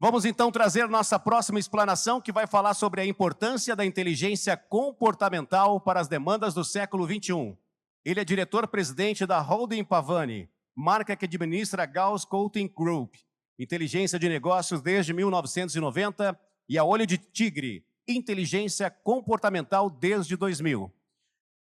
Vamos então trazer nossa próxima explanação, que vai falar sobre a importância da inteligência comportamental para as demandas do século XXI. Ele é diretor-presidente da Holding Pavani, marca que administra Gauss Coating Group, inteligência de negócios desde 1990 e a Olho de Tigre, inteligência comportamental desde 2000.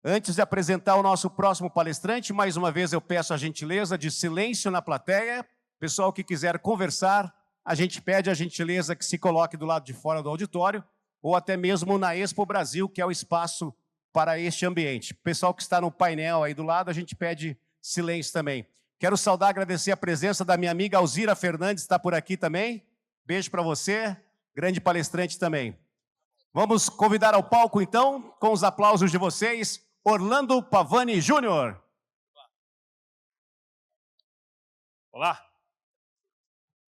Antes de apresentar o nosso próximo palestrante, mais uma vez eu peço a gentileza de silêncio na plateia. Pessoal que quiser conversar, a gente pede a gentileza que se coloque do lado de fora do auditório ou até mesmo na Expo Brasil, que é o espaço para este ambiente. Pessoal que está no painel aí do lado, a gente pede silêncio também. Quero saudar, agradecer a presença da minha amiga Alzira Fernandes, está por aqui também. Beijo para você, grande palestrante também. Vamos convidar ao palco, então, com os aplausos de vocês, Orlando Pavani Júnior. Olá.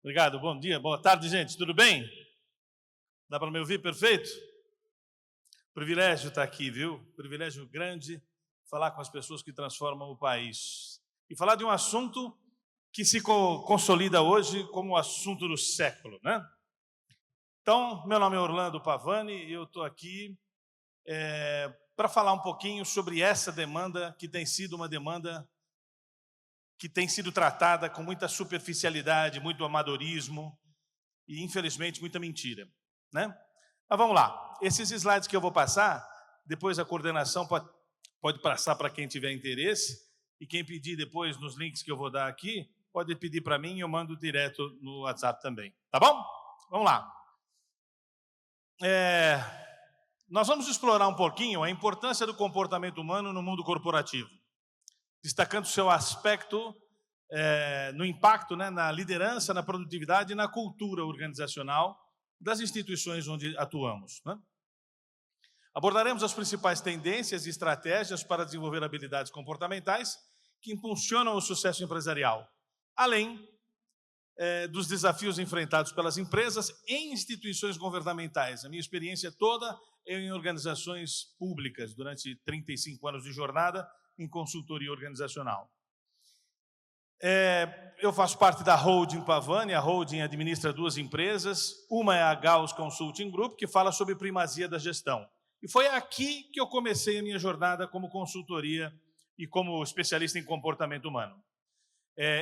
Obrigado, bom dia, boa tarde, gente, tudo bem? Dá para me ouvir perfeito? Privilégio estar aqui, viu? Privilégio grande falar com as pessoas que transformam o país. E falar de um assunto que se consolida hoje como o assunto do século, né? Então, meu nome é Orlando Pavani e eu estou aqui para falar um pouquinho sobre essa demanda, que tem sido uma demanda que tem sido tratada com muita superficialidade, muito amadorismo e, infelizmente, muita mentira, né? Mas vamos lá. Esses slides que eu vou passar, depois a coordenação pode passar para quem tiver interesse, e quem pedir depois nos links que eu vou dar aqui, pode pedir para mim e eu mando direto no WhatsApp também. Tá bom? Vamos lá. Nós vamos explorar um pouquinho a importância do comportamento humano no mundo corporativo, destacando seu aspecto no impacto, né, na liderança, na produtividade e na cultura organizacional das instituições onde atuamos, né? Abordaremos as principais tendências e estratégias para desenvolver habilidades comportamentais que impulsionam o sucesso empresarial, além dos desafios enfrentados pelas empresas em instituições governamentais. A minha experiência toda é em organizações públicas, durante 35 anos de jornada em consultoria organizacional. Eu faço parte da Holding Pavani. A Holding administra duas empresas. Uma é a Gauss Consulting Group, que fala sobre primazia da gestão. E foi aqui que eu comecei a minha jornada como consultoria e como especialista em comportamento humano.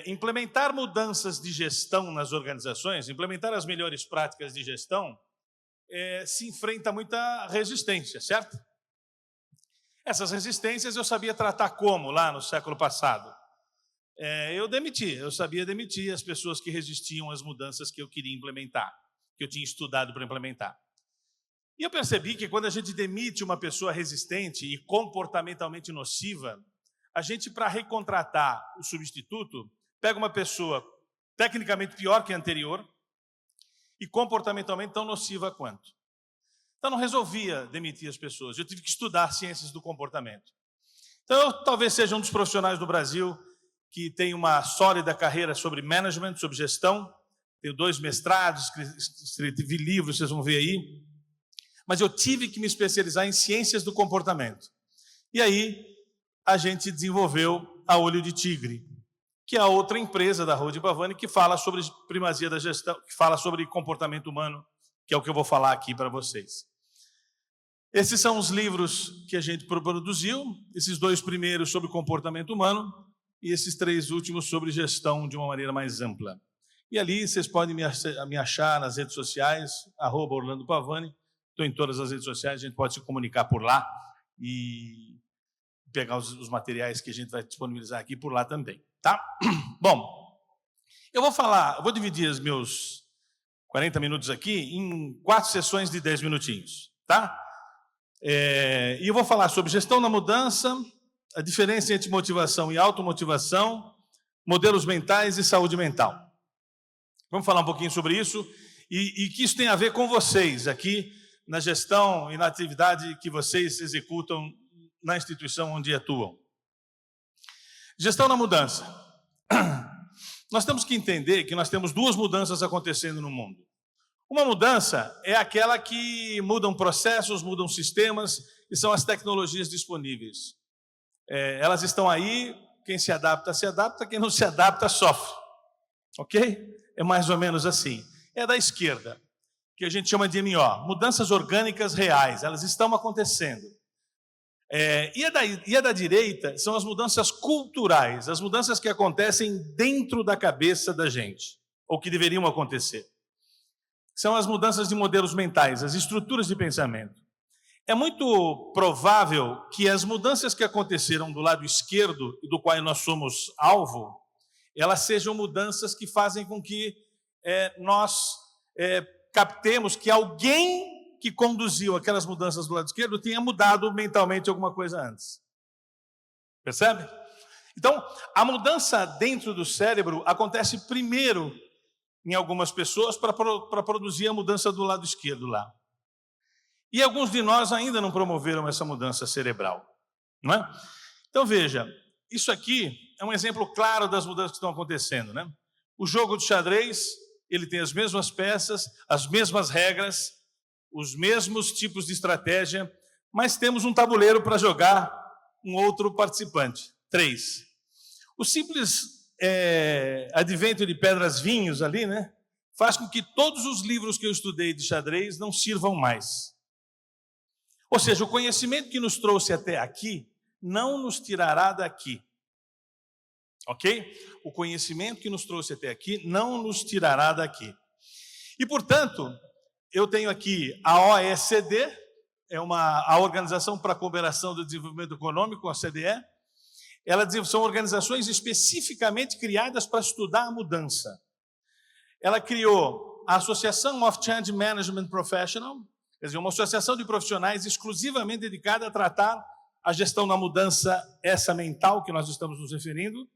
Implementar mudanças de gestão nas organizações, implementar as melhores práticas de gestão, se enfrenta muita resistência, certo? Essas resistências eu sabia tratar como lá no século passado. Eu sabia demitir as pessoas que resistiam às mudanças que eu queria implementar, que eu tinha estudado para implementar. E eu percebi que quando a gente demite uma pessoa resistente e comportamentalmente nociva, a gente, para recontratar o substituto, pega uma pessoa tecnicamente pior que a anterior e comportamentalmente tão nociva quanto. Então, não resolvia demitir as pessoas, eu tive que estudar ciências do comportamento. Então, eu talvez seja um dos profissionais do Brasil que tem uma sólida carreira sobre management, sobre gestão. Tenho 2 mestrados, escrevi livros, vocês vão ver aí. Mas eu tive que me especializar em ciências do comportamento. E aí, a gente desenvolveu a Olho de Tigre, que é a outra empresa da Holding Pavani que fala sobre primazia da gestão, que fala sobre comportamento humano, que é o que eu vou falar aqui para vocês. Esses são os livros que a gente produziu, esses 2 primeiros sobre comportamento humano e esses 3 últimos sobre gestão de uma maneira mais ampla. E ali vocês podem me achar nas redes sociais, @Orlando Pavani. Estou em todas as redes sociais, a gente pode se comunicar por lá e pegar os materiais que a gente vai disponibilizar aqui por lá também, tá? Bom, eu vou dividir os meus 40 minutos aqui em 4 sessões de 10 minutinhos, tá? E eu vou falar sobre gestão na mudança, a diferença entre motivação e automotivação, modelos mentais e saúde mental. Vamos falar um pouquinho sobre isso e que isso tem a ver com vocês aqui na gestão e na atividade que vocês executam na instituição onde atuam. Gestão na mudança. Nós temos que entender que nós temos 2 mudanças acontecendo no mundo. Uma mudança é aquela que mudam processos, mudam sistemas, e são as tecnologias disponíveis. Elas estão aí, quem se adapta, quem não se adapta, sofre. Ok? É mais ou menos assim. é da esquerda, que a gente chama de MO, mudanças orgânicas reais, elas estão acontecendo. E a da direita são as mudanças culturais, as mudanças que acontecem dentro da cabeça da gente, ou que deveriam acontecer. São as mudanças de modelos mentais, as estruturas de pensamento. É muito provável que as mudanças que aconteceram do lado esquerdo, e do qual nós somos alvo, elas sejam mudanças que fazem com que nós captemos que alguém que conduziu aquelas mudanças do lado esquerdo tenha mudado mentalmente alguma coisa antes. Percebe? Então, a mudança dentro do cérebro acontece primeiro em algumas pessoas para produzir a mudança do lado esquerdo lá. E alguns de nós ainda não promoveram essa mudança cerebral, não é? Então, veja, isso aqui é um exemplo claro das mudanças que estão acontecendo, né? O jogo de xadrez, ele tem as mesmas peças, as mesmas regras, os mesmos tipos de estratégia, mas temos um tabuleiro para jogar um outro participante, 3. O simples advento de pedras vinhos ali, né, faz com que todos os livros que eu estudei de xadrez não sirvam mais. Ou seja, o conhecimento que nos trouxe até aqui não nos tirará daqui. Ok? O conhecimento que nos trouxe até aqui não nos tirará daqui. E, portanto, eu tenho aqui a OECD, a Organização para a Cooperação do Desenvolvimento Econômico, a OCDE. São organizações especificamente criadas para estudar a mudança. Ela criou a Association of Change Management Professional, quer dizer, uma associação de profissionais exclusivamente dedicada a tratar a gestão da mudança, essa mental que nós estamos nos referindo,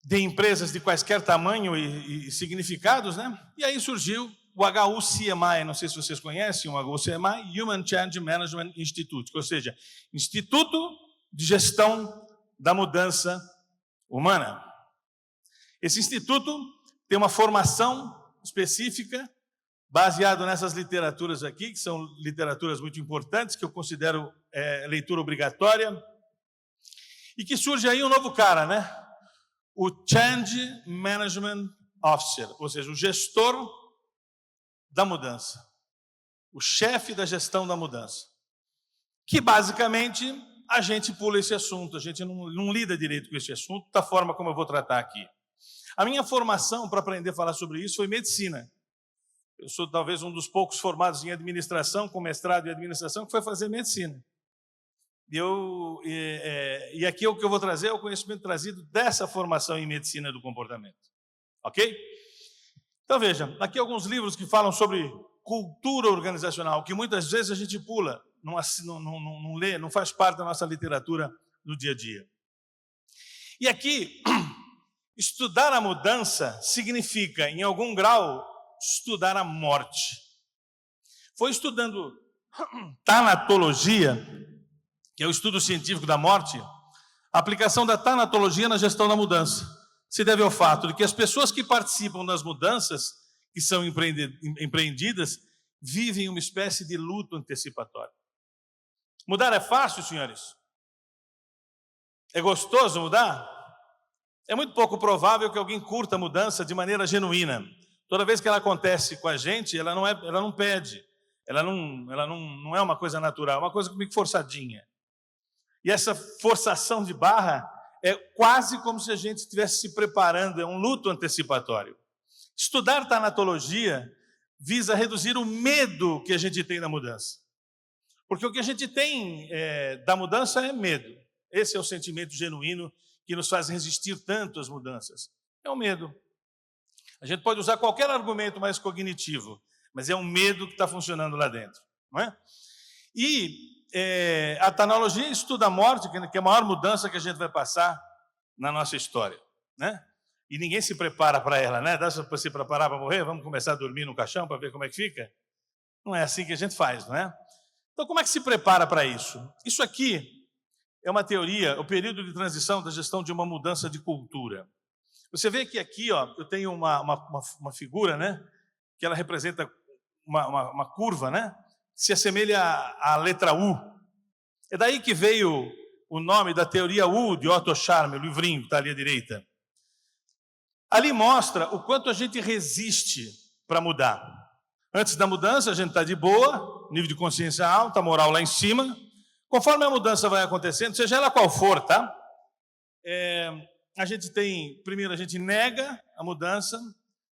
de empresas de quaisquer tamanho e significados, né? E aí surgiu o HUCMI, não sei se vocês conhecem, o HUCMI, Human Change Management Institute, ou seja, Instituto de Gestão da Mudança Humana. Esse instituto tem uma formação específica, baseado nessas literaturas aqui, que são literaturas muito importantes, que eu considero leitura obrigatória, e que surge aí um novo cara, né? O Change Management Officer, ou seja, o gestor da mudança, o chefe da gestão da mudança, que basicamente a gente pula esse assunto, a gente não lida direito com esse assunto da forma como eu vou tratar aqui. A minha formação para aprender a falar sobre isso foi medicina. Eu sou talvez um dos poucos formados em administração, com mestrado em administração, que foi fazer medicina. E aqui o que eu vou trazer é o conhecimento trazido dessa formação em medicina do comportamento. Ok? Então, veja, aqui alguns livros que falam sobre cultura organizacional, que muitas vezes a gente pula, não lê, não faz parte da nossa literatura do dia a dia. E aqui, estudar a mudança significa, em algum grau, estudar a morte. Foi estudando tanatologia, que é o estudo científico da morte, a aplicação da tanatologia na gestão da mudança se deve ao fato de que as pessoas que participam das mudanças que são empreendidas vivem uma espécie de luto antecipatório. Mudar é fácil, senhores? É gostoso mudar? É muito pouco provável que alguém curta a mudança de maneira genuína. Toda vez que ela acontece com a gente, ela não pede, ela não é uma coisa natural, é uma coisa meio que forçadinha. E essa forçação de barra é quase como se a gente estivesse se preparando, é um luto antecipatório. Estudar tanatologia visa reduzir o medo que a gente tem da mudança. Porque o que a gente tem da mudança é medo. Esse é o sentimento genuíno que nos faz resistir tanto às mudanças. É o medo. A gente pode usar qualquer argumento mais cognitivo, mas é um medo que está funcionando lá dentro, não é? E a tanatologia estuda a morte, que é a maior mudança que a gente vai passar na nossa história, né? E ninguém se prepara para ela, né? Dá para se preparar para morrer? Vamos começar a dormir no caixão para ver como é que fica? Não é assim que a gente faz, não é? Então, como é que se prepara para isso? Isso aqui é uma teoria, o período de transição da gestão de uma mudança de cultura. Você vê que aqui, ó, eu tenho uma figura, né? Que ela representa uma curva, né? Se assemelha à letra U. É daí que veio o nome da teoria U de Otto Scharmer, o livrinho que está ali à direita. Ali mostra o quanto a gente resiste para mudar. Antes da mudança, a gente está de boa, nível de consciência alta, moral lá em cima. Conforme a mudança vai acontecendo, seja ela qual for, tá? Primeiro a gente nega a mudança,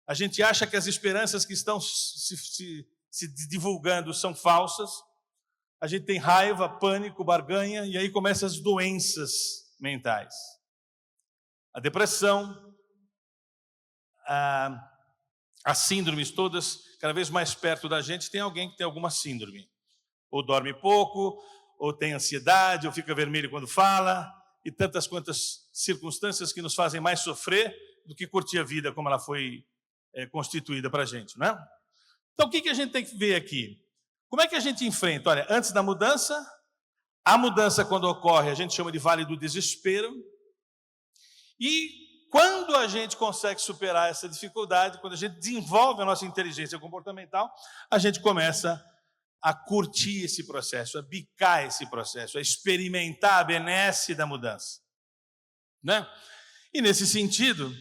a gente acha que as esperanças que estão se divulgando são falsas, a gente tem raiva, pânico, barganha, e aí começam as doenças mentais. A depressão, as síndromes todas, cada vez mais perto da gente tem alguém que tem alguma síndrome. Ou dorme pouco, ou tem ansiedade, ou fica vermelho quando fala, e tantas quantas circunstâncias que nos fazem mais sofrer do que curtir a vida como ela foi constituída para a gente, né? Então, o que a gente tem que ver aqui? Como é que a gente enfrenta? Olha, antes da mudança, a mudança quando ocorre, a gente chama de vale do desespero, e quando a gente consegue superar essa dificuldade, quando a gente desenvolve a nossa inteligência comportamental, a gente começa a curtir esse processo, a bicar esse processo, a experimentar a benesse da mudança, né? E nesse sentido,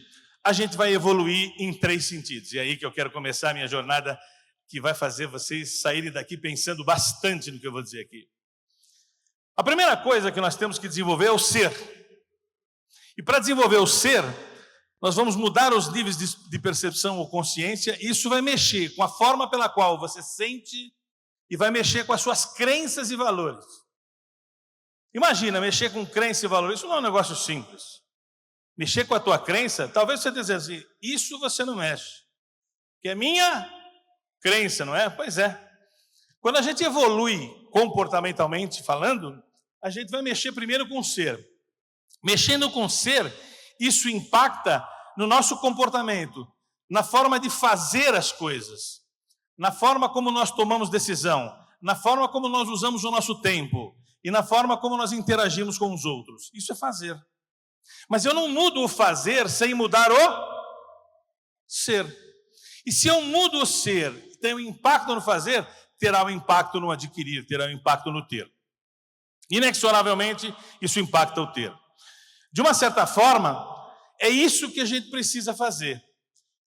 a gente vai evoluir em 3 sentidos. E aí que eu quero começar a minha jornada, que vai fazer vocês saírem daqui pensando bastante no que eu vou dizer aqui. A primeira coisa que nós temos que desenvolver é o ser. E para desenvolver o ser, nós vamos mudar os níveis de percepção ou consciência, e isso vai mexer com a forma pela qual você sente e vai mexer com as suas crenças e valores. Imagina, mexer com crença e valores, isso não é um negócio simples. Mexer com a tua crença, talvez você dizer assim, isso você não mexe, que é minha crença, não é? Pois é. Quando a gente evolui comportamentalmente falando, a gente vai mexer primeiro com o ser. Mexendo com o ser, isso impacta no nosso comportamento, na forma de fazer as coisas, na forma como nós tomamos decisão, na forma como nós usamos o nosso tempo e na forma como nós interagimos com os outros. Isso é fazer. Mas eu não mudo o fazer sem mudar o ser. E se eu mudo o ser, tem um impacto no fazer, terá um impacto no adquirir, terá um impacto no ter. Inexoravelmente, isso impacta o ter. De uma certa forma, é isso que a gente precisa fazer.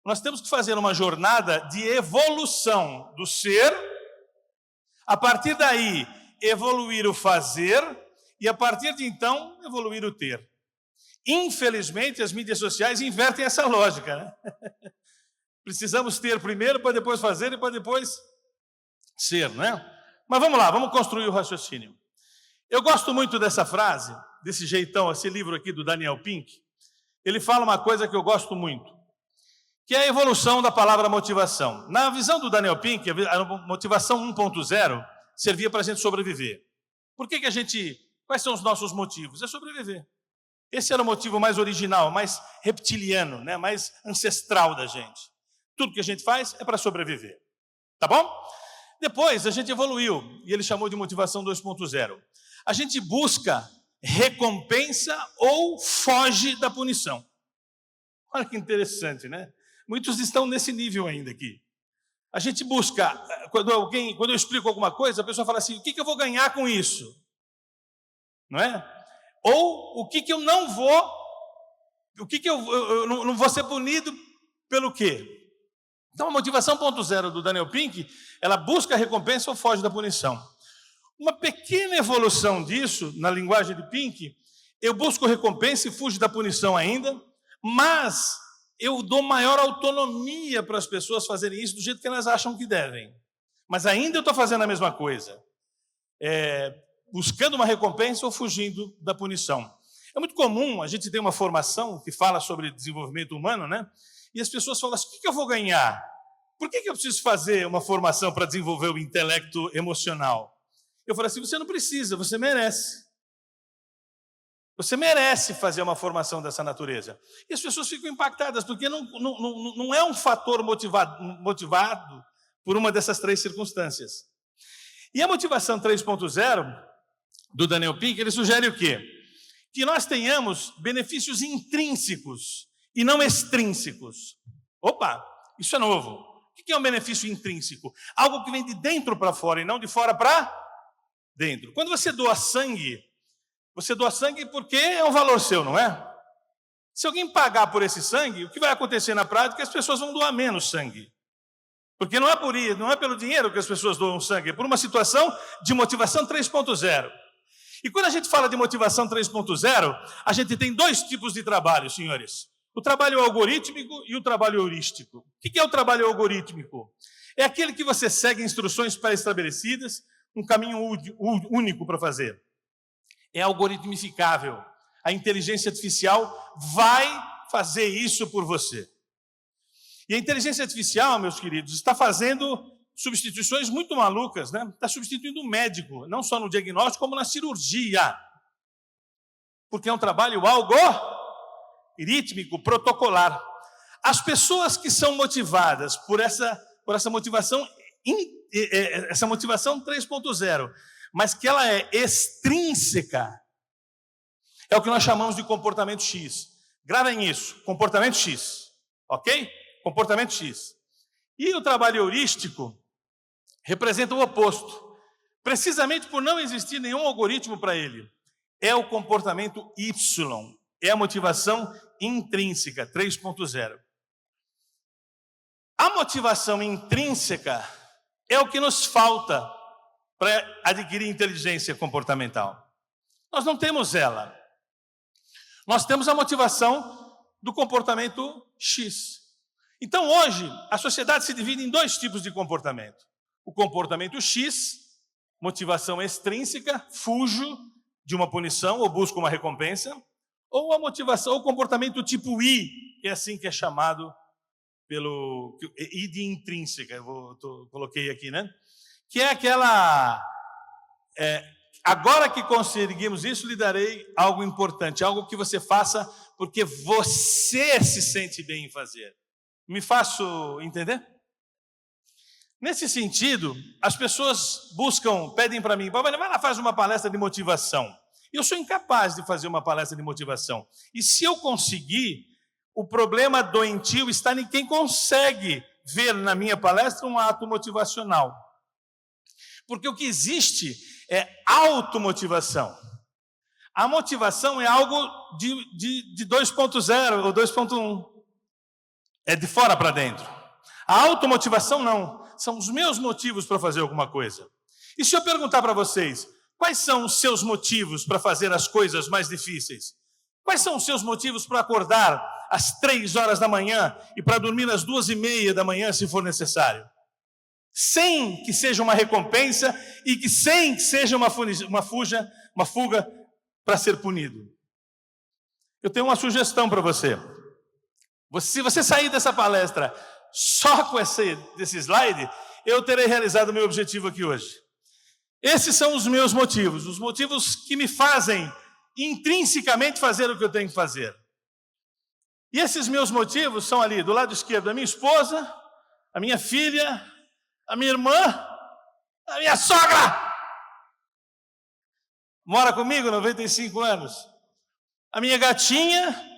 Nós temos que fazer uma jornada de evolução do ser, a partir daí, evoluir o fazer, e a partir de então, evoluir o ter. Infelizmente, as mídias sociais invertem essa lógica, né? Precisamos ter primeiro para depois fazer e para depois ser, né? Mas vamos lá, vamos construir o raciocínio. Eu gosto muito dessa frase, desse jeitão, esse livro aqui do Daniel Pink. Ele fala uma coisa que eu gosto muito, que é a evolução da palavra motivação. Na visão do Daniel Pink, a motivação 1.0 servia para a gente sobreviver. Por que a gente... Quais são os nossos motivos? É sobreviver. Esse era o motivo mais original, mais reptiliano, né? Mais ancestral da gente. Tudo que a gente faz é para sobreviver. Tá bom? Depois a gente evoluiu, e ele chamou de motivação 2.0. A gente busca recompensa ou foge da punição. Olha que interessante, né? Muitos estão nesse nível ainda aqui. A gente busca, quando eu explico alguma coisa, a pessoa fala assim, o que eu vou ganhar com isso? Não é? Ou o que eu não vou, eu não vou ser punido pelo quê? Então a motivação 1.0 do Daniel Pink, ela busca a recompensa ou foge da punição. Uma pequena evolução disso, na linguagem de Pink, eu busco recompensa e fujo da punição ainda, mas eu dou maior autonomia para as pessoas fazerem isso do jeito que elas acham que devem. Mas ainda eu estou fazendo a mesma coisa. Buscando uma recompensa ou fugindo da punição. É muito comum, a gente tem uma formação que fala sobre desenvolvimento humano, né? E as pessoas falam assim, o que eu vou ganhar? Por que eu preciso fazer uma formação para desenvolver o intelecto emocional? Eu falo assim, você não precisa, você merece. Você merece fazer uma formação dessa natureza. E as pessoas ficam impactadas, porque não é um fator motivado por uma dessas 3 circunstâncias. E a motivação 3.0 do Daniel Pink, ele sugere o quê? Que nós tenhamos benefícios intrínsecos e não extrínsecos. Opa, isso é novo. O que é um benefício intrínseco? Algo que vem de dentro para fora e não de fora para dentro. Quando você doa sangue porque é um valor seu, não é? Se alguém pagar por esse sangue, o que vai acontecer na prática é que as pessoas vão doar menos sangue. Porque não é pelo dinheiro que as pessoas doam sangue, é por uma situação de motivação 3.0. E quando a gente fala de motivação 3.0, a gente tem dois tipos de trabalho, senhores. O trabalho algorítmico e o trabalho heurístico. O que é o trabalho algorítmico? É aquele que você segue instruções pré-estabelecidas, um caminho único para fazer. É algoritmificável. A inteligência artificial vai fazer isso por você. E a inteligência artificial, meus queridos, está fazendo substituições muito malucas, né? Está substituindo o médico, não só no diagnóstico, como na cirurgia. Porque é um trabalho algorítmico, protocolar. As pessoas que são motivadas por essa motivação, essa motivação 3.0, mas que ela é extrínseca, é o que nós chamamos de comportamento X. Gravem isso, comportamento X, ok? Comportamento X. E o trabalho heurístico representa o oposto, precisamente por não existir nenhum algoritmo para ele. É o comportamento Y, é a motivação intrínseca, 3.0. A motivação intrínseca é o que nos falta para adquirir inteligência comportamental. Nós não temos ela. Nós temos a motivação do comportamento X. Então, hoje, a sociedade se divide em dois tipos de comportamento. O comportamento X, motivação extrínseca, fujo de uma punição ou busco uma recompensa, ou a motivação, o comportamento tipo I, que é assim que é chamado pelo I de intrínseca, coloquei aqui, né? Que é aquela agora que conseguimos isso, lhe darei algo importante, algo que você faça porque você se sente bem em fazer. Me faço entender? Nesse sentido, as pessoas pedem para mim, vai lá, faz uma palestra de motivação. Eu sou incapaz de fazer uma palestra de motivação. E se eu conseguir, o problema doentio está em quem consegue ver na minha palestra um ato motivacional. Porque o que existe é automotivação. A motivação é algo de 2.0 ou 2.1. É de fora para dentro. A automotivação não. São os meus motivos para fazer alguma coisa. E se eu perguntar para vocês, quais são os seus motivos para fazer as coisas mais difíceis? Quais são os seus motivos para acordar às 3 horas da manhã e para dormir às 2:30 da manhã, se for necessário? Sem que seja uma recompensa e sem que seja uma fuga para ser punido. Eu tenho uma sugestão para você. Se você sair dessa palestra só com desse slide, eu terei realizado o meu objetivo aqui hoje. Esses são os meus motivos, os motivos que me fazem intrinsecamente fazer o que eu tenho que fazer. E esses meus motivos são ali, do lado esquerdo, a minha esposa, a minha filha, a minha irmã, a minha sogra. Mora comigo, 95 anos. A minha gatinha,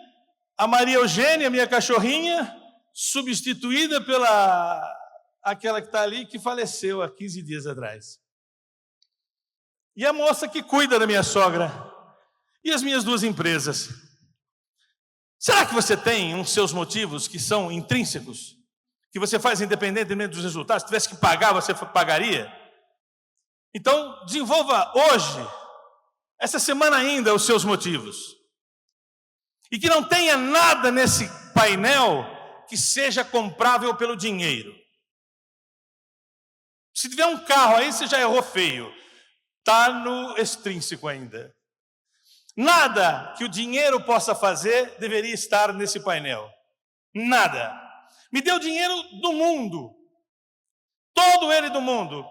a Maria Eugênia, minha cachorrinha, substituída pela aquela que está ali, que faleceu há 15 dias atrás. E a moça que cuida da minha sogra. E as minhas 2 empresas. Será que você tem uns seus motivos que são intrínsecos? Que você faz independentemente dos resultados? Se tivesse que pagar, você pagaria? Então, desenvolva hoje, essa semana ainda, os seus motivos. E que não tenha nada nesse painel que seja comprável pelo dinheiro. Se tiver um carro aí, você já errou feio. Está no extrínseco ainda. Nada que o dinheiro possa fazer deveria estar nesse painel. Nada. Me dê o dinheiro do mundo. Todo ele do mundo.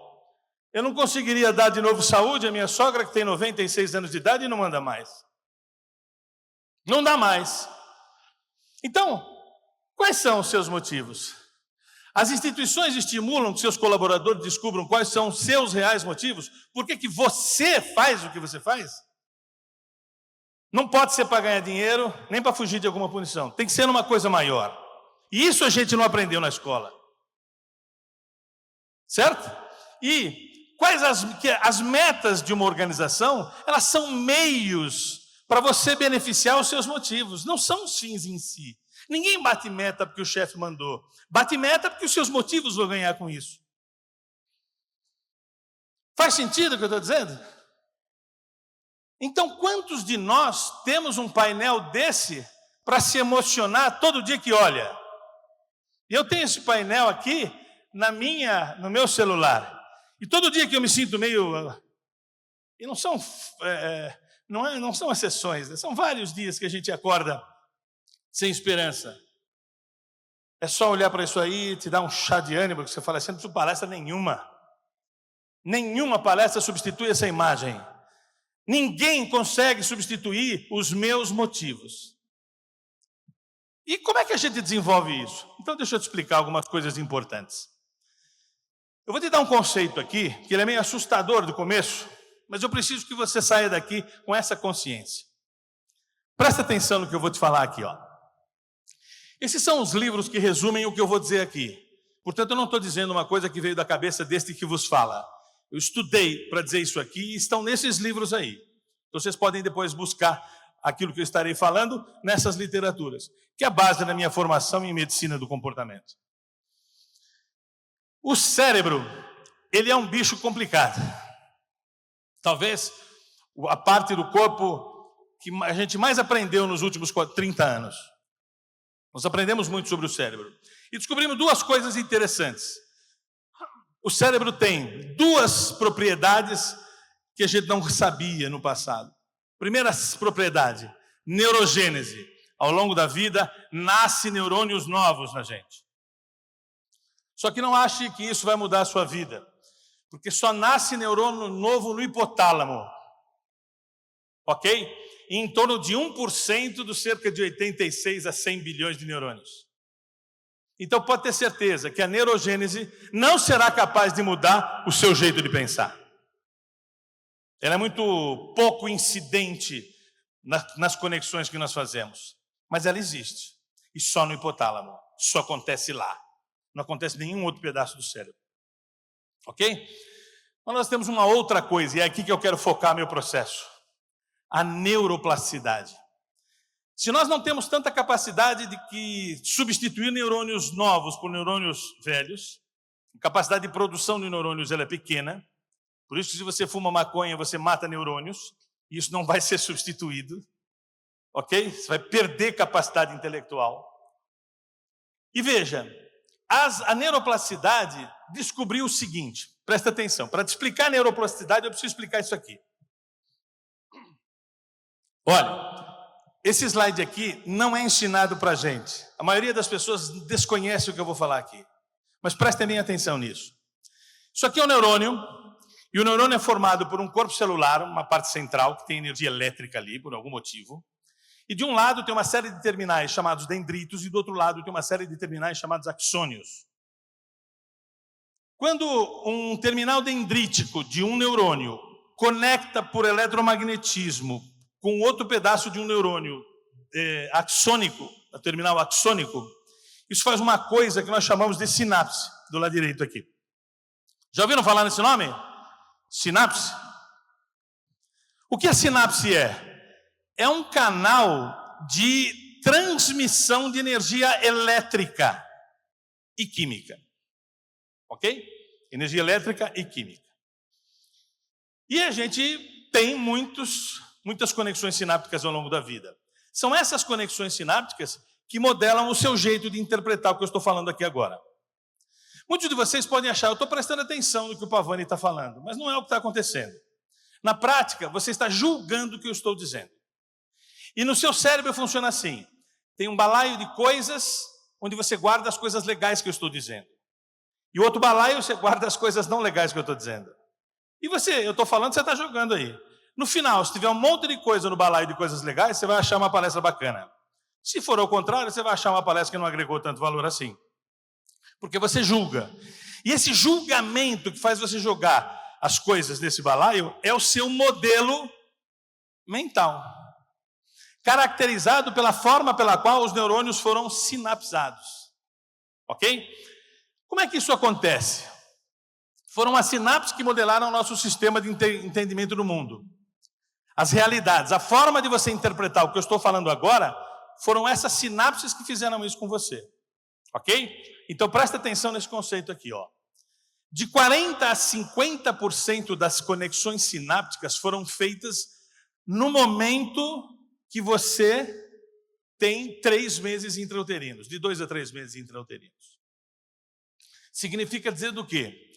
Eu não conseguiria dar de novo saúde à minha sogra, que tem 96 anos de idade e não anda mais. Não dá mais. Então, quais são os seus motivos? As instituições estimulam que seus colaboradores descubram quais são os seus reais motivos. Por que você faz o que você faz? Não pode ser para ganhar dinheiro, nem para fugir de alguma punição. Tem que ser uma coisa maior. E isso a gente não aprendeu na escola. Certo? E quais as metas de uma organização? Elas são meios para você beneficiar os seus motivos. Não são os fins em si. Ninguém bate meta porque o chefe mandou. Bate meta porque os seus motivos vão ganhar com isso. Faz sentido o que eu estou dizendo? Então, quantos de nós temos um painel desse para se emocionar todo dia que olha? E eu tenho esse painel aqui no meu celular. E todo dia que eu me sinto meio... E não são, não são exceções, né? São vários dias que a gente acorda sem esperança. É só olhar para isso aí, te dar um chá de ânimo, que você fala assim, não precisa palestra nenhuma. Nenhuma palestra substitui essa imagem. Ninguém consegue substituir os meus motivos. E como é que a gente desenvolve isso? Então deixa eu te explicar algumas coisas importantes. Eu vou te dar um conceito aqui, que ele é meio assustador do começo, mas eu preciso que você saia daqui com essa consciência. Presta atenção no que eu vou te falar aqui, ó. Esses são os livros que resumem o que eu vou dizer aqui. Portanto, eu não estou dizendo uma coisa que veio da cabeça deste que vos fala. Eu estudei para dizer isso aqui e estão nesses livros aí. Então, vocês podem depois buscar aquilo que eu estarei falando nessas literaturas, que é a base da minha formação em medicina do comportamento. O cérebro, ele é um bicho complicado. Talvez a parte do corpo que a gente mais aprendeu nos últimos 30 anos. Nós aprendemos muito sobre o cérebro. E descobrimos duas coisas interessantes. O cérebro tem duas propriedades que a gente não sabia no passado. Primeira propriedade, neurogênese. Ao longo da vida, nasce neurônios novos na gente. Só que não ache que isso vai mudar a sua vida. Porque só nasce neurônio novo no hipotálamo. Ok? Em torno de 1% dos cerca de 86 a 100 bilhões de neurônios. Então pode ter certeza que a neurogênese não será capaz de mudar o seu jeito de pensar. Ela é muito pouco incidente nas conexões que nós fazemos. Mas ela existe. E só no hipotálamo. Só acontece lá. Não acontece em nenhum outro pedaço do cérebro. Ok? Mas nós temos uma outra coisa, e é aqui que eu quero focar meu processo. A neuroplasticidade. Se nós não temos tanta capacidade de substituir neurônios novos por neurônios velhos, a capacidade de produção de neurônios ela é pequena, por isso se você fuma maconha, você mata neurônios, e isso não vai ser substituído, ok? Você vai perder capacidade intelectual. E veja, a neuroplasticidade descobriu o seguinte, presta atenção, para te explicar a neuroplasticidade eu preciso explicar isso aqui. Olha, esse slide aqui não é ensinado para a gente. A maioria das pessoas desconhece o que eu vou falar aqui. Mas prestem bem atenção nisso. Isso aqui é um neurônio, e o neurônio é formado por um corpo celular, uma parte central, que tem energia elétrica ali, por algum motivo. E de um lado tem uma série de terminais chamados dendritos, e do outro lado tem uma série de terminais chamados axônios. Quando um terminal dendrítico de um neurônio conecta por eletromagnetismo com outro pedaço de um neurônio axônico, o terminal axônico, isso faz uma coisa que nós chamamos de sinapse, do lado direito aqui. Já ouviram falar nesse nome? Sinapse. O que a sinapse é? É um canal de transmissão de energia elétrica e química. Ok? Energia elétrica e química. E a gente tem muitas conexões sinápticas ao longo da vida. São essas conexões sinápticas que modelam o seu jeito de interpretar o que eu estou falando aqui agora. Muitos de vocês podem achar, eu estou prestando atenção no que o Pavani está falando, mas não é o que está acontecendo. Na prática, você está julgando o que eu estou dizendo. E no seu cérebro funciona assim. Tem um balaio de coisas onde você guarda as coisas legais que eu estou dizendo. E o outro balaio você guarda as coisas não legais que eu estou dizendo. E você, eu estou falando, você está jogando aí. No final, se tiver um monte de coisa no balaio de coisas legais, você vai achar uma palestra bacana. Se for ao contrário, você vai achar uma palestra que não agregou tanto valor assim. Porque você julga. E esse julgamento que faz você jogar as coisas nesse balaio é o seu modelo mental. Caracterizado pela forma pela qual os neurônios foram sinapsados. Ok? Como é que isso acontece? Foram as sinapses que modelaram o nosso sistema de entendimento do mundo. as realidades, a forma de você interpretar o que eu estou falando agora, foram essas sinapses que fizeram isso com você. Ok? Então presta atenção nesse conceito aqui, ó. De 40% a 50% das conexões sinápticas foram feitas no momento que você tem 3 meses intrauterinos, de 2 a 3 meses intrauterinos. Significa dizer do quê?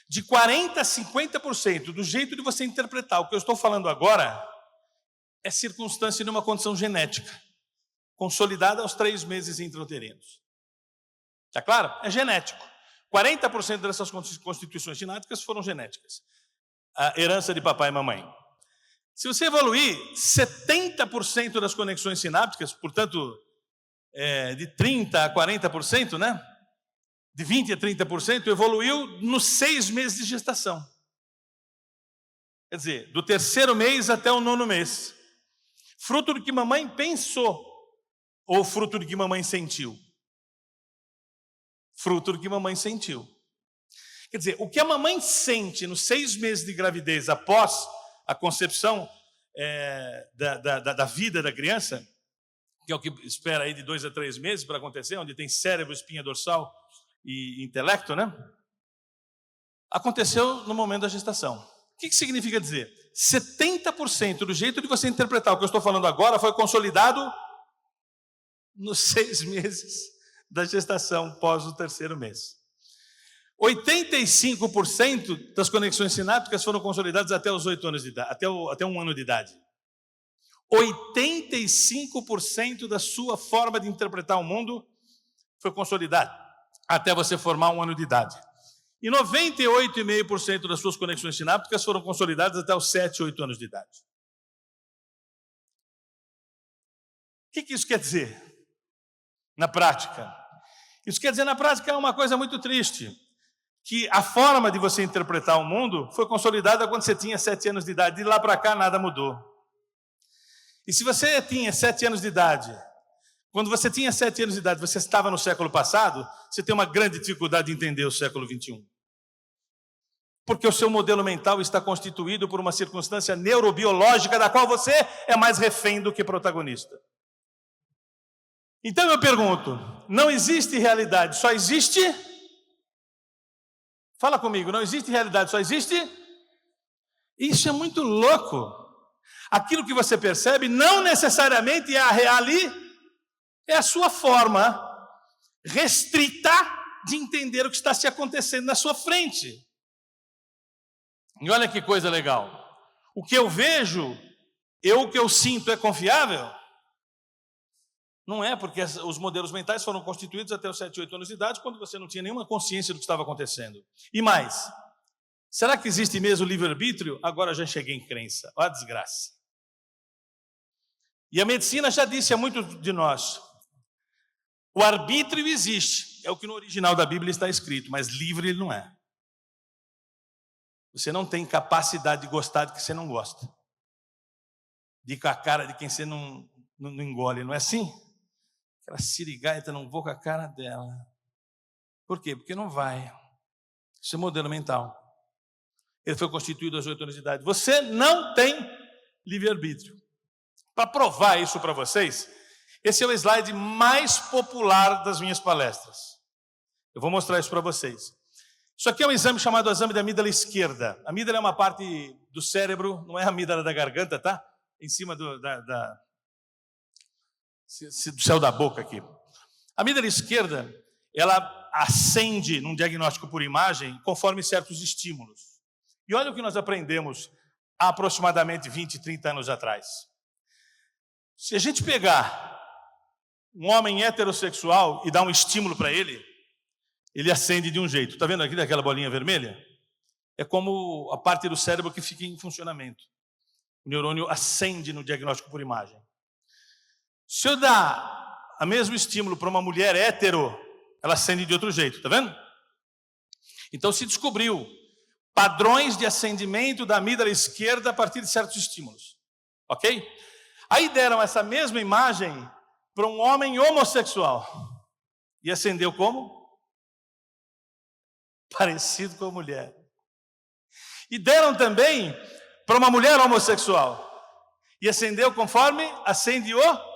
De 40% a 50% do jeito de você interpretar o que eu estou falando agora é circunstância de uma condição genética, consolidada aos 3 meses intrauterinos. Está claro? É genético. 40% dessas constituições sinápticas foram genéticas. A herança de papai e mamãe. Se você evoluir, 70% das conexões sinápticas, portanto, de 30% a 40%, né? De 20% a 30%, evoluiu nos 6 meses de gestação. Quer dizer, do 3º mês até o 9º mês. Fruto do que mamãe pensou, ou fruto do que mamãe sentiu? Fruto do que mamãe sentiu. Quer dizer, o que a mamãe sente nos 6 meses de gravidez após a concepção da vida da criança, que é o que espera aí de 2 a 3 meses para acontecer, onde tem cérebro, espinha dorsal e intelecto, né? Aconteceu no momento da gestação. O que significa dizer? 70% do jeito de você interpretar o que eu estou falando agora foi consolidado nos 6 meses da gestação pós o 3º mês. 85% das conexões sinápticas foram consolidadas até os 8 anos de idade, até 1 ano de idade. 85% da sua forma de interpretar o mundo foi consolidada até você formar 1 ano de idade. E 98,5% das suas conexões sinápticas foram consolidadas até os 7, 8 anos de idade. O que isso quer dizer na prática? Isso quer dizer na prática uma coisa muito triste, que a forma de você interpretar o mundo foi consolidada quando você tinha 7 anos de idade. De lá para cá nada mudou. E se você tinha 7 anos de idade, quando você tinha 7 anos de idade, você estava no século passado, você tem uma grande dificuldade de entender o século XXI. Porque o seu modelo mental está constituído por uma circunstância neurobiológica da qual você é mais refém do que protagonista. Então eu pergunto, não existe realidade, só existe? Fala comigo, não existe realidade, só existe? Isso é muito louco. Aquilo que você percebe não necessariamente é a reali, é a sua forma restrita de entender o que está se acontecendo na sua frente. E olha que coisa legal. O que eu vejo, o que eu sinto é confiável? Não é, porque os modelos mentais foram constituídos até os 7, 8 anos de idade, quando você não tinha nenhuma consciência do que estava acontecendo. E mais, será que existe mesmo livre-arbítrio? Agora já cheguei em crença. Olha a desgraça. E a medicina já disse a muitos de nós, o arbítrio existe, é o que no original da Bíblia está escrito, mas livre ele não é. Você não tem capacidade de gostar de que você não gosta. De ir com a cara de quem você não engole, não é assim? Aquela sirigaita, não vou com a cara dela. Por quê? Porque não vai. Isso é modelo mental. Ele foi constituído aos 8 anos de idade. Você não tem livre-arbítrio. Para provar isso para vocês, esse é o slide mais popular das minhas palestras. Eu vou mostrar isso para vocês. Isso aqui é um exame chamado exame da amígdala esquerda. A amígdala é uma parte do cérebro, não é a amígdala da garganta, tá? Em cima do céu da boca aqui. A amígdala esquerda, ela acende num diagnóstico por imagem conforme certos estímulos. E olha o que nós aprendemos há aproximadamente 20, 30 anos atrás. Se a gente pegar um homem heterossexual e dar um estímulo para ele, ele acende de um jeito. Está vendo aqui daquela bolinha vermelha? É como a parte do cérebro que fica em funcionamento. O neurônio acende no diagnóstico por imagem. Se eu dar o mesmo estímulo para uma mulher hétero, ela acende de outro jeito, está vendo? Então se descobriu padrões de acendimento da amígdala esquerda a partir de certos estímulos. Ok? Aí deram essa mesma imagem para um homem homossexual. E acendeu como? Parecido com a mulher. E deram também para uma mulher homossexual. E acendeu conforme acende o...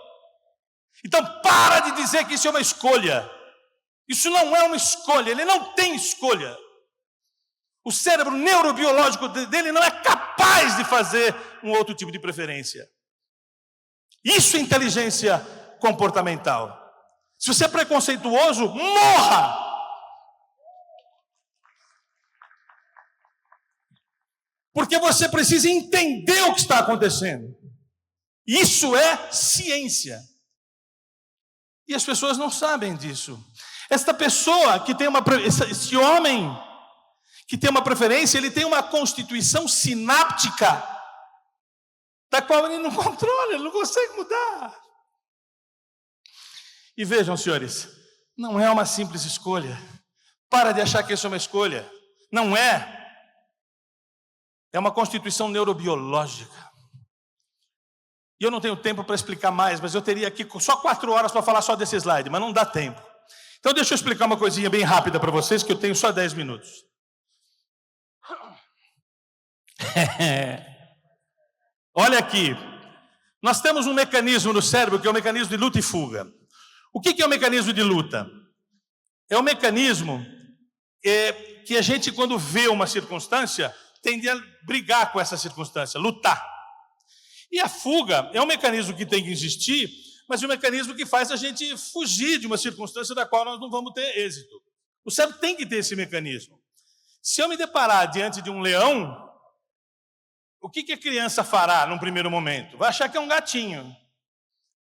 Então, para de dizer que isso é uma escolha. Isso não é uma escolha, ele não tem escolha. O cérebro neurobiológico dele não é capaz de fazer um outro tipo de preferência. Isso é inteligência comportamental. Se você é preconceituoso, morra! Porque você precisa entender o que está acontecendo. Isso é ciência. E as pessoas não sabem disso. Esta pessoa que tem esse homem que tem uma preferência, ele tem uma constituição sináptica da qual ele não controla, ele não consegue mudar. E vejam, senhores, não é uma simples escolha. Para de achar que isso é uma escolha. Não é. É uma constituição neurobiológica. E eu não tenho tempo para explicar mais, mas eu teria aqui só 4 horas para falar só desse slide, mas não dá tempo. Então deixa eu explicar uma coisinha bem rápida para vocês, que eu tenho só 10 minutos. Olha aqui. Nós temos um mecanismo no cérebro que é o mecanismo de luta e fuga. O que é o mecanismo de luta? É um mecanismo que a gente, quando vê uma circunstância, tende a brigar com essa circunstância, lutar. E a fuga é um mecanismo que tem que existir, mas é um mecanismo que faz a gente fugir de uma circunstância da qual nós não vamos ter êxito. O cérebro tem que ter esse mecanismo. Se eu me deparar diante de um leão, o que a criança fará num primeiro momento? Vai achar que é um gatinho.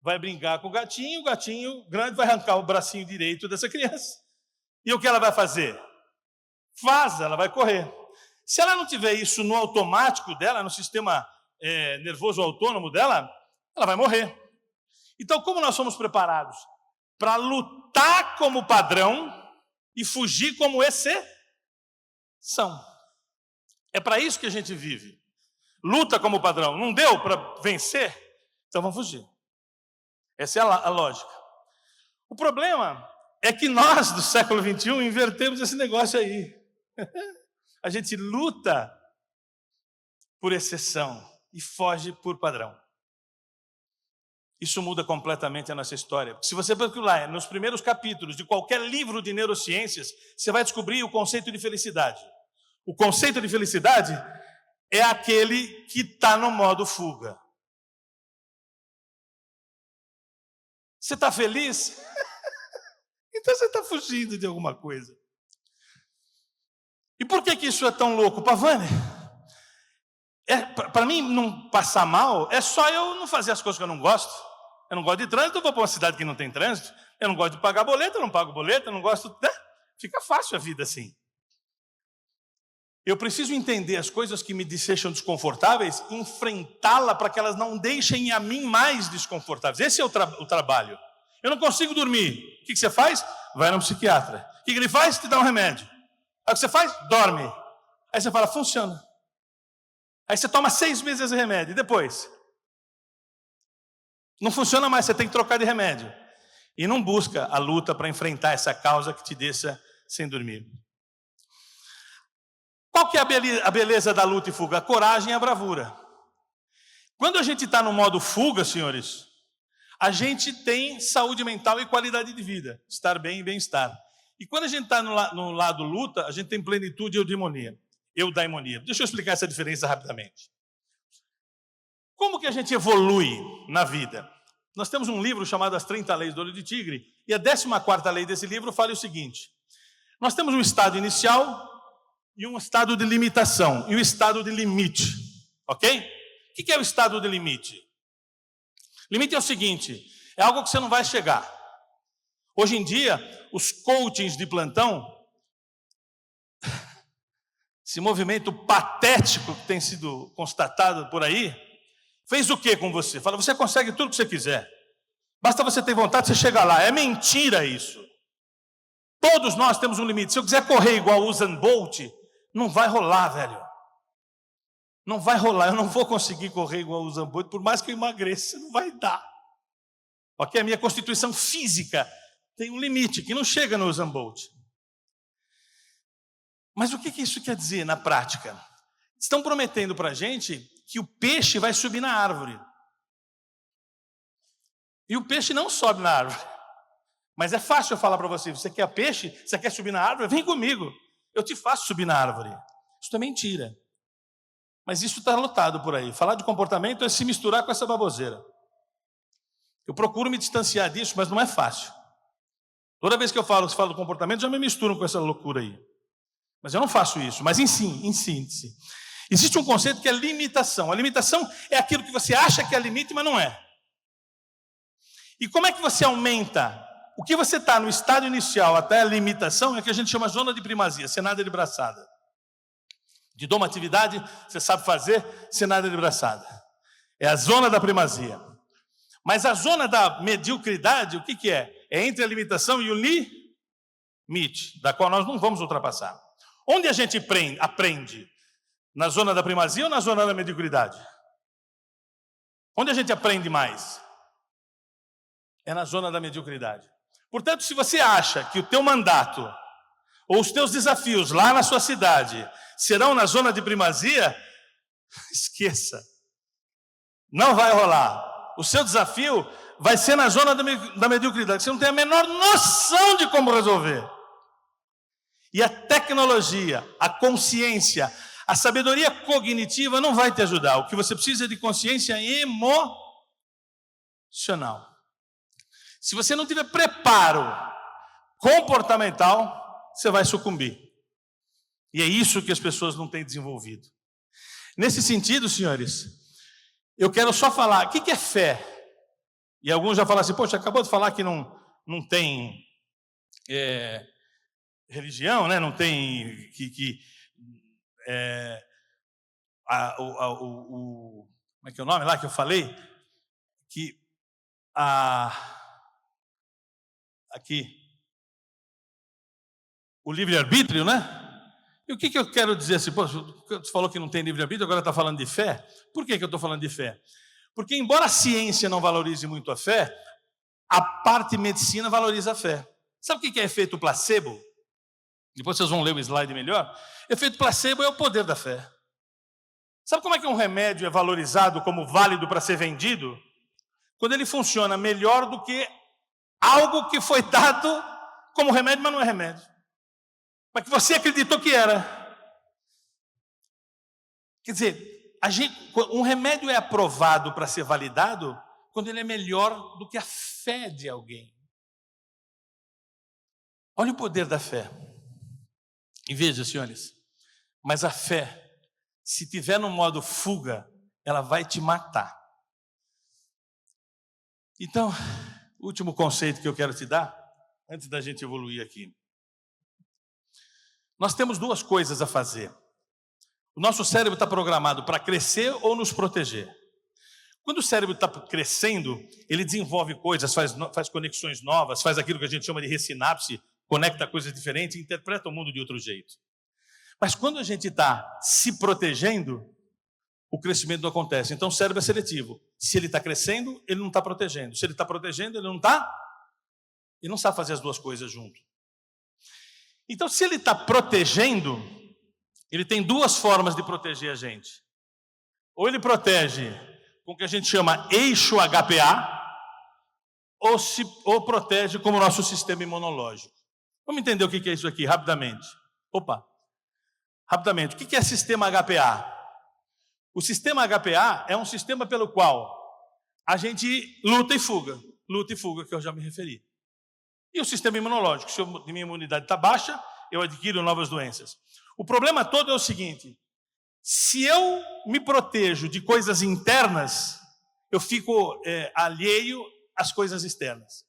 Vai brincar com o gatinho grande vai arrancar o bracinho direito dessa criança. E o que ela vai fazer? Vaza, ela vai correr. Se ela não tiver isso no automático dela, no sistema nervoso autônomo dela, ela vai morrer. Então, como nós somos preparados? Para lutar como padrão e fugir como exceção. É para isso que a gente vive. Luta como padrão. Não deu para vencer? Então vamos fugir. Essa é a lógica. O problema é que nós, do século XXI, invertemos esse negócio aí. A gente luta por exceção e foge por padrão. Isso muda completamente a nossa história. Se você procurar nos primeiros capítulos de qualquer livro de neurociências, você vai descobrir o conceito de felicidade. O conceito de felicidade é aquele que está no modo fuga. Você está feliz? Então você está fugindo de alguma coisa. E por que isso é tão louco? Pavani, para mim não passar mal, é só eu não fazer as coisas que eu não gosto. Eu não gosto de trânsito, eu vou para uma cidade que não tem trânsito. Eu não gosto de pagar boleto, eu não pago boleto, eu não gosto... Né? Fica fácil a vida assim. Eu preciso entender as coisas que me deixam desconfortáveis, enfrentá-la para que elas não deixem a mim mais desconfortáveis. Esse é o trabalho. Eu não consigo dormir. O que você faz? Vai no psiquiatra. O que ele faz? Te dá um remédio. Aí o que você faz? Dorme. Aí você fala, funciona. Aí você toma 6 meses esse remédio. E depois? Não funciona mais, você tem que trocar de remédio. E não busca a luta para enfrentar essa causa que te deixa sem dormir. Qual que é a beleza da luta e fuga? A coragem e a bravura. Quando a gente está no modo fuga, senhores, a gente tem saúde mental e qualidade de vida. Estar bem e bem-estar. E quando a gente está no lado luta, a gente tem plenitude e eudaimonia. Deixa eu explicar essa diferença rapidamente. Como que a gente evolui na vida? Nós temos um livro chamado As 30 Leis do Olho de Tigre, e a 14ª lei desse livro fala o seguinte: nós temos um estado inicial e um estado de limitação, e um estado de limite, ok? O que é o estado de limite? Limite é o seguinte, é algo que você não vai chegar. Hoje em dia, os coachings de plantão, esse movimento patético que tem sido constatado por aí, fez o que com você? Fala, você consegue tudo que você quiser. Basta você ter vontade, você chega lá. É mentira isso. Todos nós temos um limite. Se eu quiser correr igual o Usain Bolt, não vai rolar, velho. Não vai rolar. Eu não vou conseguir correr igual o Usain Bolt, por mais que eu emagreça, não vai dar. Ok? A minha constituição física tem um limite, que não chega no Usain Bolt. Mas o que isso quer dizer na prática? Estão prometendo para a gente que o peixe vai subir na árvore. E o peixe não sobe na árvore. Mas é fácil eu falar para você, você quer peixe? Você quer subir na árvore? Vem comigo. Eu te faço subir na árvore. Isso é mentira. Mas isso está lotado por aí. Falar de comportamento é se misturar com essa baboseira. Eu procuro me distanciar disso, mas não é fácil. Toda vez que eu falo do comportamento, já me misturo com essa loucura aí. Mas eu não faço isso. Mas em síntese, existe um conceito que é limitação. A limitação é aquilo que você acha que é limite, mas não é. E como é que você aumenta? O que você está no estado inicial até a limitação é o que a gente chama zona de primazia, você nada de braçada. Te dou uma atividade, você sabe fazer, você nada de braçada. É a zona da primazia. Mas a zona da mediocridade, o que é? É entre a limitação e o limite, da qual nós não vamos ultrapassar. Onde a gente aprende? Na zona da primazia ou na zona da mediocridade? Onde a gente aprende mais? É na zona da mediocridade. Portanto, se você acha que o teu mandato ou os teus desafios lá na sua cidade serão na zona de primazia, esqueça. Não vai rolar. O seu desafio vai ser na zona da mediocridade. Você não tem a menor noção de como resolver. E a tecnologia, a consciência, a sabedoria cognitiva não vai te ajudar. O que você precisa é de consciência emocional. Se você não tiver preparo comportamental, você vai sucumbir. E é isso que as pessoas não têm desenvolvido. Nesse sentido, senhores, eu quero só falar, o que é fé? E alguns já falam assim, poxa, acabou de falar que não tem religião, né? Não tem como é que é o nome lá que eu falei? Que aqui, o livre-arbítrio, né? E o que eu quero dizer assim? Pô, você falou que não tem livre-arbítrio, agora está falando de fé. Por que eu estou falando de fé? Porque, embora a ciência não valorize muito a fé, a parte medicina valoriza a fé. Sabe o que é efeito placebo? Depois vocês vão ler o slide melhor. Efeito placebo é o poder da fé. Sabe como é que um remédio é valorizado como válido para ser vendido? Quando ele funciona melhor do que algo que foi dado como remédio, mas não é remédio. Mas que você acreditou que era. Quer dizer, um remédio é aprovado para ser validado quando ele é melhor do que a fé de alguém. Olha o poder da fé. E veja, senhores, mas a fé, se tiver no modo fuga, ela vai te matar. Então, o último conceito que eu quero te dar, antes da gente evoluir aqui. Nós temos duas coisas a fazer. O nosso cérebro está programado para crescer ou nos proteger. Quando o cérebro está crescendo, ele desenvolve coisas, faz conexões novas, faz aquilo que a gente chama de ressinapse, conecta coisas diferentes e interpreta o mundo de outro jeito. Mas quando a gente está se protegendo, o crescimento não acontece. Então o cérebro é seletivo. Se ele está crescendo, ele não está protegendo. Se ele está protegendo, ele não está. Ele não sabe fazer as duas coisas junto. Então, se ele está protegendo, ele tem duas formas de proteger a gente. Ou ele protege com o que a gente chama eixo HPA, ou protege como o nosso sistema imunológico. Vamos entender o que é isso aqui, rapidamente. Rapidamente. O que é sistema HPA? O sistema HPA é um sistema pelo qual a gente luta e fuga, que eu já me referi. E o sistema imunológico, se a minha imunidade está baixa, eu adquiro novas doenças. O problema todo é o seguinte, se eu me protejo de coisas internas, eu fico alheio às coisas externas.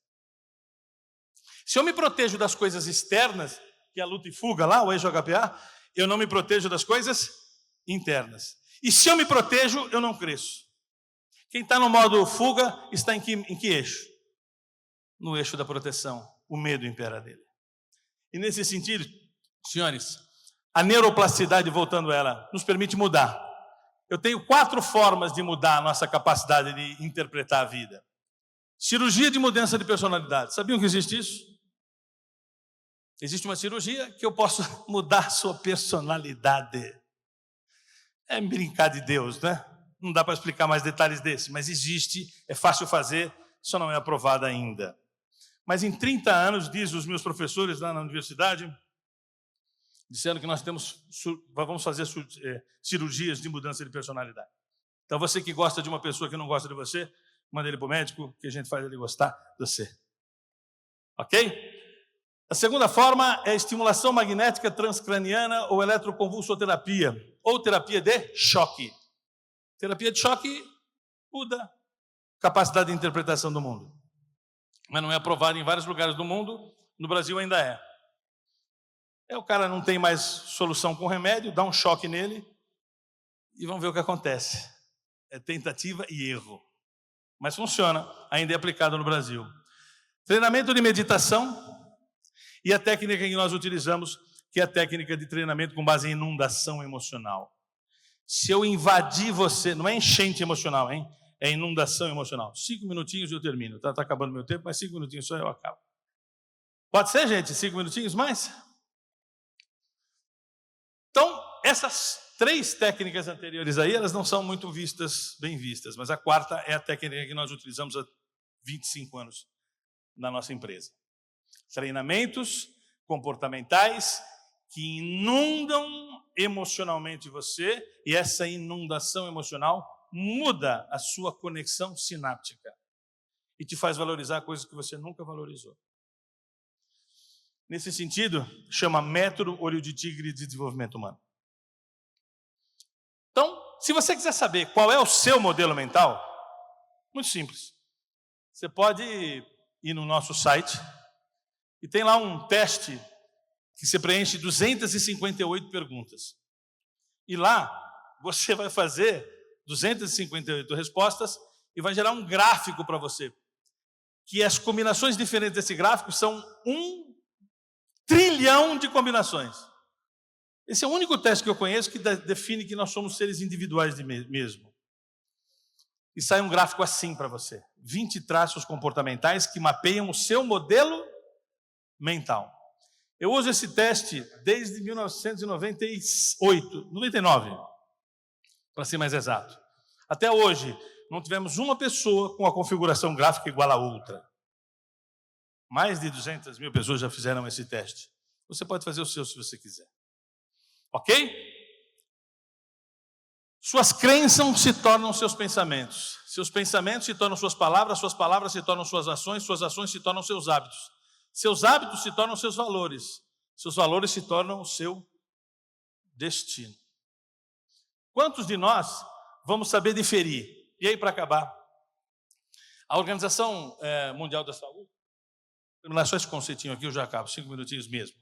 Se eu me protejo das coisas externas, que é a luta e fuga lá, o eixo HPA, eu não me protejo das coisas internas. E se eu me protejo, eu não cresço. Quem está no modo fuga está em que eixo? No eixo da proteção. O medo impera dele. E nesse sentido, senhores, a neuroplasticidade, voltando a ela, nos permite mudar. Eu tenho 4 formas de mudar a nossa capacidade de interpretar a vida. Cirurgia de mudança de personalidade. Sabiam que existe isso? Existe uma cirurgia que eu posso mudar a sua personalidade. É brincar de Deus, né? Não dá para explicar mais detalhes desse, mas existe, é fácil fazer, só não é aprovada ainda. Mas em 30 anos, diz os meus professores lá na universidade, disseram que nós vamos fazer cirurgias de mudança de personalidade. Então, você que gosta de uma pessoa que não gosta de você, manda ele para o médico, que a gente faz ele gostar de você. Ok? A segunda forma é a estimulação magnética transcraniana ou eletroconvulsoterapia, ou terapia de choque. Terapia de choque muda a capacidade de interpretação do mundo. Mas não é aprovada em vários lugares do mundo, no Brasil ainda é. O cara não tem mais solução com remédio, dá um choque nele e vamos ver o que acontece. É tentativa e erro. Mas funciona, ainda é aplicado no Brasil. Treinamento de meditação e a técnica que nós utilizamos, que é a técnica de treinamento com base em inundação emocional. Se eu invadir você, não é enchente emocional, hein? É inundação emocional. 5 minutinhos e eu termino. Está acabando meu tempo, mas 5 minutinhos só eu acabo. Pode ser, gente? 5 minutinhos mais? Então, essas 3 técnicas anteriores aí, elas não são muito bem vistas, mas a quarta é a técnica que nós utilizamos há 25 anos na nossa empresa. Treinamentos comportamentais que inundam emocionalmente você, e essa inundação emocional muda a sua conexão sináptica e te faz valorizar coisas que você nunca valorizou. Nesse sentido, chama método olho de tigre de desenvolvimento humano. Então, se você quiser saber qual é o seu modelo mental, muito simples. Você pode ir no nosso site e tem lá um teste que você preenche 258 perguntas. E lá você vai fazer 258 respostas e vai gerar um gráfico para você. Que as combinações diferentes desse gráfico são 1 trilhão de combinações. Esse é o único teste que eu conheço que define que nós somos seres individuais mesmo. E sai um gráfico assim para você. 20 traços comportamentais que mapeiam o seu modelo mental. Eu uso esse teste desde 99, para ser mais exato. Até hoje, não tivemos uma pessoa com a configuração gráfica igual a outra. Mais de 200 mil pessoas já fizeram esse teste. Você pode fazer o seu se você quiser. Ok? Suas crenças se tornam seus pensamentos. Seus pensamentos se tornam suas palavras se tornam suas ações se tornam seus hábitos. Seus hábitos se tornam seus valores se tornam o seu destino. Quantos de nós vamos saber diferir? E aí, para acabar, a Organização Mundial da Saúde, terminar só esse conceitinho aqui, eu já acabo, 5 minutinhos mesmo.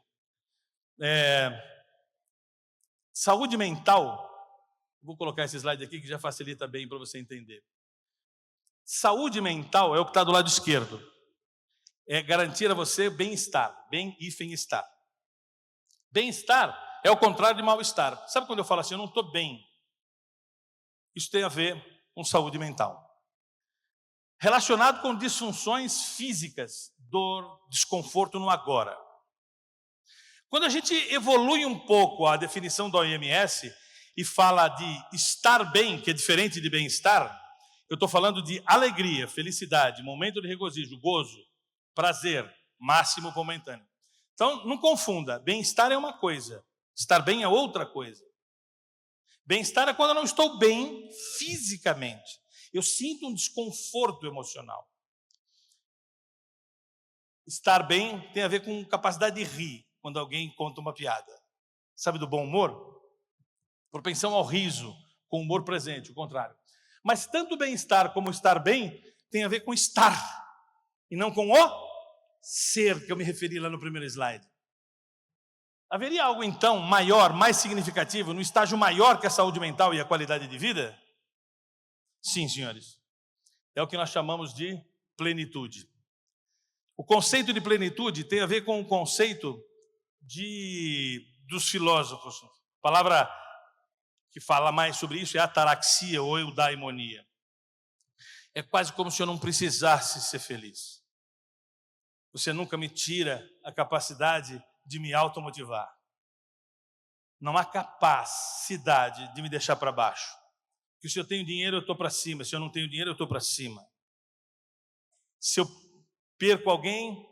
Saúde mental, vou colocar esse slide aqui que já facilita bem para você entender. Saúde mental é o que está do lado esquerdo. É garantir a você bem-estar, bem-estar. Bem-estar é o contrário de mal-estar. Sabe quando eu falo assim, eu não estou bem? Isso tem a ver com saúde mental. Relacionado com disfunções físicas, dor, desconforto no agora. Quando a gente evolui um pouco a definição da OMS e fala de estar bem, que é diferente de bem-estar, eu estou falando de alegria, felicidade, momento de regozijo, gozo, prazer, máximo momentâneo. Então, não confunda, bem-estar é uma coisa, estar bem é outra coisa. Bem-estar é quando eu não estou bem fisicamente. Eu sinto um desconforto emocional. Estar bem tem a ver com capacidade de rir quando alguém conta uma piada. Sabe do bom humor? Propensão ao riso, com humor presente, o contrário. Mas tanto bem-estar como estar bem tem a ver com estar, e não com o ser, que eu me referi lá no primeiro slide. Haveria algo, então, maior, mais significativo, no estágio maior que a saúde mental e a qualidade de vida? Sim, senhores. É o que nós chamamos de plenitude. O conceito de plenitude tem a ver com o conceito dos filósofos. A palavra que fala mais sobre isso é ataraxia ou eudaimonia. É quase como se eu não precisasse ser feliz. Você nunca me tira a capacidade de me automotivar. Não há capacidade de me deixar para baixo. Porque se eu tenho dinheiro, eu estou para cima. Se eu não tenho dinheiro, eu estou para cima. Se eu perco alguém,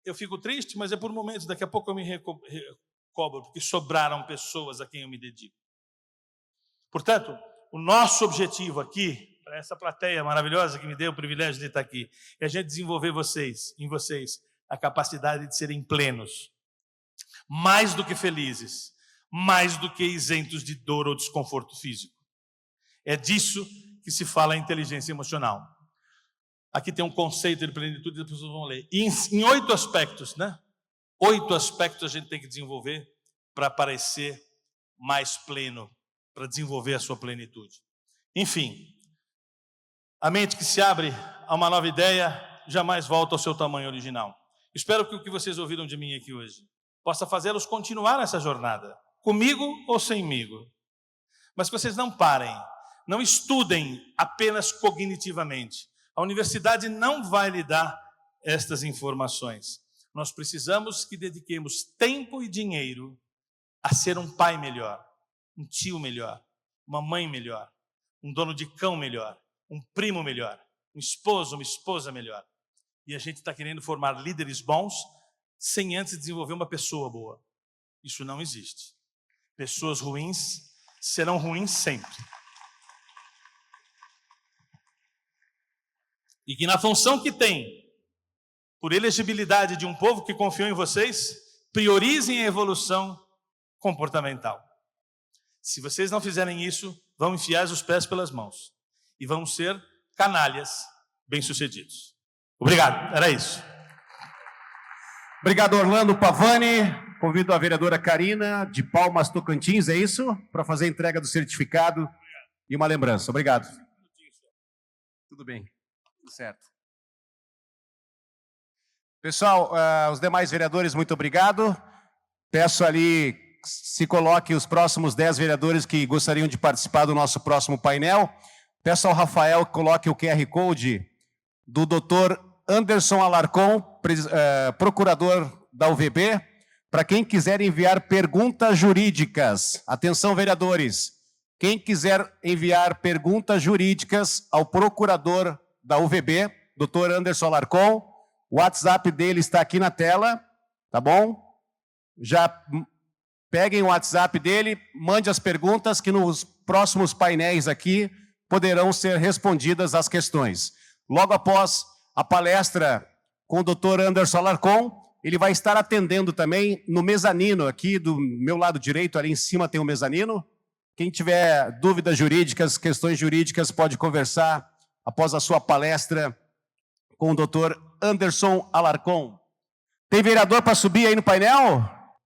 eu fico triste, mas é por momentos, daqui a pouco eu me recobro, porque sobraram pessoas a quem eu me dedico. Portanto, o nosso objetivo aqui, para essa plateia maravilhosa que me deu o privilégio de estar aqui, é a gente desenvolver em vocês, a capacidade de serem plenos, mais do que felizes, mais do que isentos de dor ou desconforto físico. É disso que se fala a inteligência emocional. Aqui tem um conceito de plenitude, as pessoas vão ler. Em 8 aspectos, né? 8 aspectos a gente tem que desenvolver para parecer mais pleno, para desenvolver a sua plenitude. Enfim, a mente que se abre a uma nova ideia jamais volta ao seu tamanho original. Espero que o que vocês ouviram de mim aqui hoje possa fazê-los continuar nessa jornada, comigo ou semigo. Mas que vocês não parem, não estudem apenas cognitivamente. A universidade não vai lhe dar estas informações. Nós precisamos que dediquemos tempo e dinheiro a ser um pai melhor, um tio melhor, uma mãe melhor, um dono de cão melhor, um primo melhor, um esposo, uma esposa melhor. E a gente está querendo formar líderes bons sem antes desenvolver uma pessoa boa. Isso não existe. Pessoas ruins serão ruins sempre. E que na função que tem, por elegibilidade de um povo que confiou em vocês, priorizem a evolução comportamental. Se vocês não fizerem isso, vão enfiar os pés pelas mãos e vão ser canalhas bem-sucedidos. Obrigado, era isso. Obrigado, Orlando Pavani. Convido a vereadora Karina, de Palmas, Tocantins, é isso? Para fazer a entrega do certificado e uma lembrança. Obrigado. Tudo bem, tudo certo. Pessoal, os demais vereadores, muito obrigado. Peço ali, se coloque os próximos 10 vereadores que gostariam de participar do nosso próximo painel. Peço ao Rafael que coloque o QR Code do Dr. Anderson Alarcon, procurador da UVB, para quem quiser enviar perguntas jurídicas. Atenção, vereadores. Quem quiser enviar perguntas jurídicas ao procurador da UVB, Dr. Anderson Alarcon, o WhatsApp dele está aqui na tela, tá bom? Já peguem o WhatsApp dele, mande as perguntas que nos próximos painéis aqui poderão ser respondidas as questões. Logo após a palestra com o Dr. Anderson Alarcon, ele vai estar atendendo também no mezanino aqui do meu lado direito, ali em cima tem um mezanino. Quem tiver dúvidas jurídicas, questões jurídicas, pode conversar após a sua palestra com o Dr. Anderson Alarcon. Tem vereador para subir aí no painel?